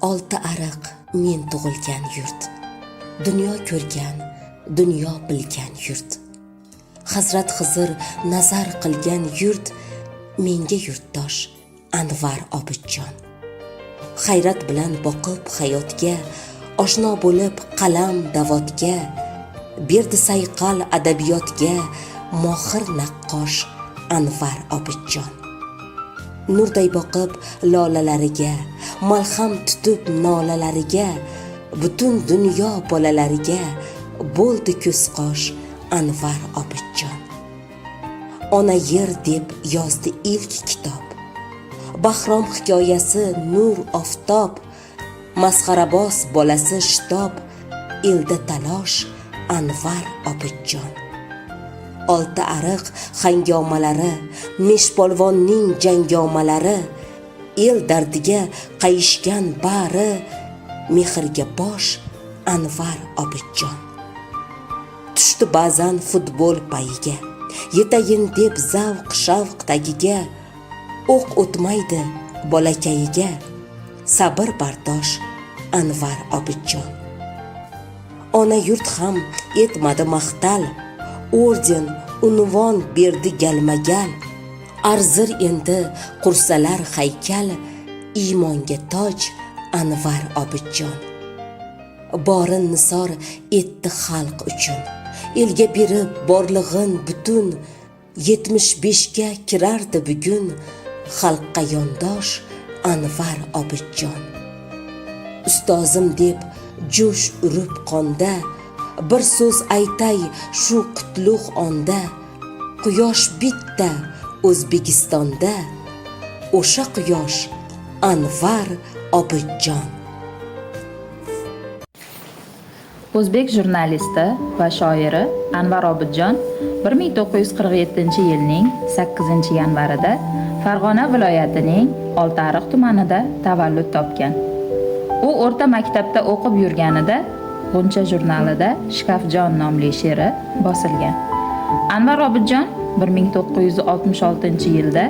olti ariq men tug'ilgan yurt, dunyo ko'rgan, dunyo bilgan yurt. Hazrat Xizr nazar qilgan yurt, menga yurtdosh Anvar Obidjon. Hayrat bilan boqib hayotga, oshno bo'lib qalam davodga, berdi sayqal adabiyotga mohir naqqosh Anvar Obidjon. Nurday boqib lolalariga, malham tutib nolalariga, butun dunyo bolalariga bo'ldi ko'zqosh Anvar Obidjon. Ona yer deb yozdi ilk kitob, Bahrom hikoyasi nur oftob, masxaraboz bolasi shitob, elda talosh Anvar Obidjon. Olti ariq hangomalari, meshpolvonning jangomalari, el dardiga qayishgan bari, mehrga bosh Anvar Obidjon. Tushdi ba'zan futbol payiga, yetayin deb zavq shavq tagiga, o'q o'tmaydi bolakayiga, sabr bardosh Anvar Obidjon. Ona yurt ham etmadi maqtal, orden unvon berdi galmagal, arzir endi qursalar haykal, iymonga toj Anvar Obidjon. Borin nisor etdi xalq uchun, elga berib borlig'in butun, 75 ga kirardi bugun, xalqqa yondosh Anvar Obidjon. Ustozim deb jo'sh urib qonda, bir so'z aytay shu qutlug' onda, quyosh bitta O'zbekistonda, o'sha quyosh Anvar Obidjon. O'zbek jurnalisti va shoiri Anvar Obidjon 1947-yilning 8-yanvarida Farg'ona viloyatining Oltiariq tumanida tavallud topgan. U o'rta maktabda o'qib yurganida G'uncha jurnalida Shkafjon nomli she'ri bosilgan. Anvar Obidjon 1966-yilda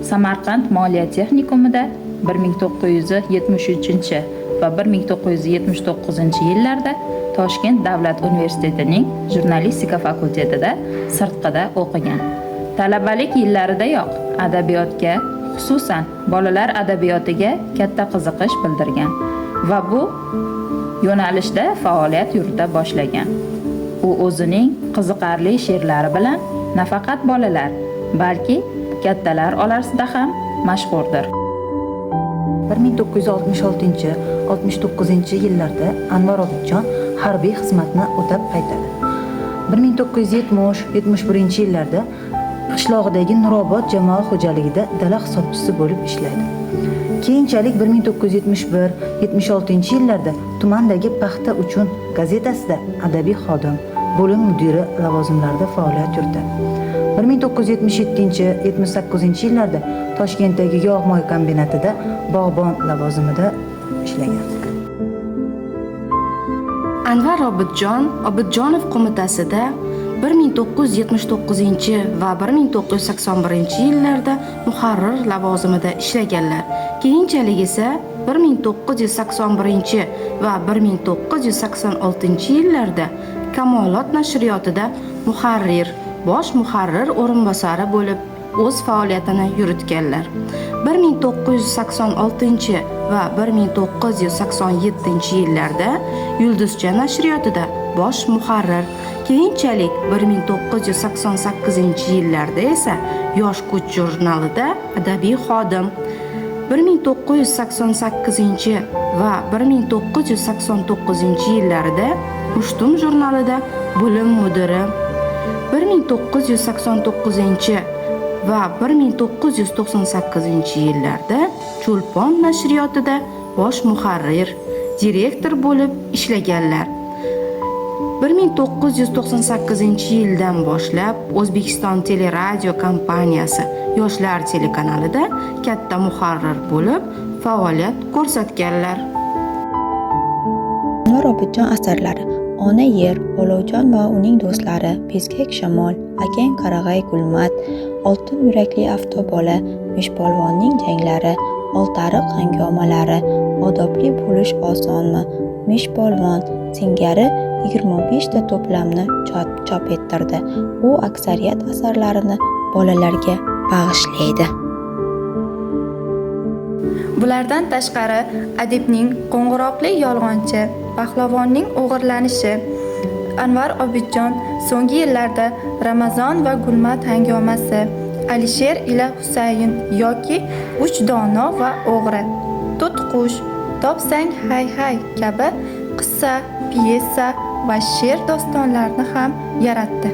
Samarqand moliya texnikumida, 1973 va 1979-yillarda Toshkent davlat universitetining jurnalistika fakultetida sirtqida o'qigan. Talabalik yillaridayoq adabiyotga, xususan bolalar adabiyotiga katta qiziqish bildirgan va bu yo'nalishda faoliyat yurita boshlagan. U o'zining qiziqarli she'rlari bilan nafaqat bolalar, balki kattalar orasida ham mashhurdir. 1966-69 yillarda Anvar Obidjon harbiy xizmatni o'tab qaytadi. 1970-71 yillarda qishlog'idagi Nurobod jamoa xo'jaligida dala hisobchisi bo'lib ishlaydi. Keyinchalik 1971-76 yillarda tumandagi Paxta uchun gazetasida adabiy xodim, bo'lim mudiri lavozimlarida faoliyat yuritadi. 1977-78 yillarda Toshkentdagi yog'-moy kombinatida bog'bon lavozimida ishlagan. Anvar Obidjon Obidjonov qo'mitasida 1979 va 1981 yillarda muharrir lavozimida ishlaganlar. Keyinchalik esa 1981 va 1986 yillarda Kamolot nashriyotida muharrir, bosh muharrir o'rinbosari bo'lib o'z faoliyatini yuritganlar. 1986 va 1987 yillarda Yulduzcha nashriyotida bosh muharrir, keyinchalik 1988 yillarda esa Yosh kuch jurnalida adabiy xodim, 1988 va 1989 yillarda Mushtum jurnalida bo'lim mudiri, 1989 va 1998 yillarda Cho'lpon nashriyotida bosh muharrir, direktor bo'lib ishlaganlar. 1998 yildan boshlab O'zbekiston teleradio kompaniyasi Yoshlar telekanalida katta muharrir bo'lib faoliyat ko'rsatganlar. Anvar Obidjon asarlari Ona yer, Olovjon va uning do'stlari, Bezgak shamol, Akang qarag'ay gulmat, Oltin yurakli avtobola, Meshpolvonning janglari, Oltariq hangomalari, Odobli bo'lish osonmi, Meshpolvon singari 25 ta to'plamni chop ettirdi. U aksariyat asarlarini bolalarga bag'ishlaydi. Bulardan tashqari adibning Qo'ng'iroqli yolg'onchi, Pahlavonning o'g'irlanishi, Anvar Obidjon so'nggi yillarda Ramazon va Gulmat hangomasi, Alisher ila Husayn yoki Uch dono va o'g'ri, To'tiqush, Topsang hay hay kabi qissa, pyesa va she'r dostonlarini ham yaratdi.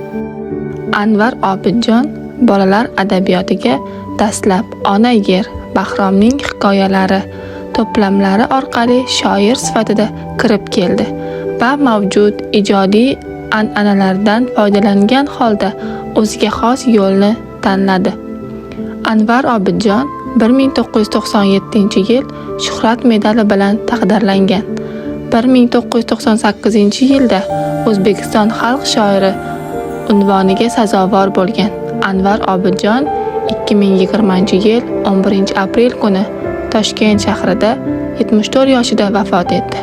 Anvar Obidjon bolalar adabiyotiga dastlab Ona yer, Bahromning hikoyalari to'plamlari orqali shoir sifatida kirib keldi va mavjud ijodiy an'analardan foydalangan holda o'ziga xos yo'lni tanladi. Anvar Obidjon 1997-yil Shuhrat medali bilan taqdirlangan. 1998-yilda O'zbekiston xalq shoiri unvoniga sazovor bo'lgan. Anvar Obidjon 2020-yil 11-aprel kuni Toshkent shahrida 74 yoshida vafot etdi.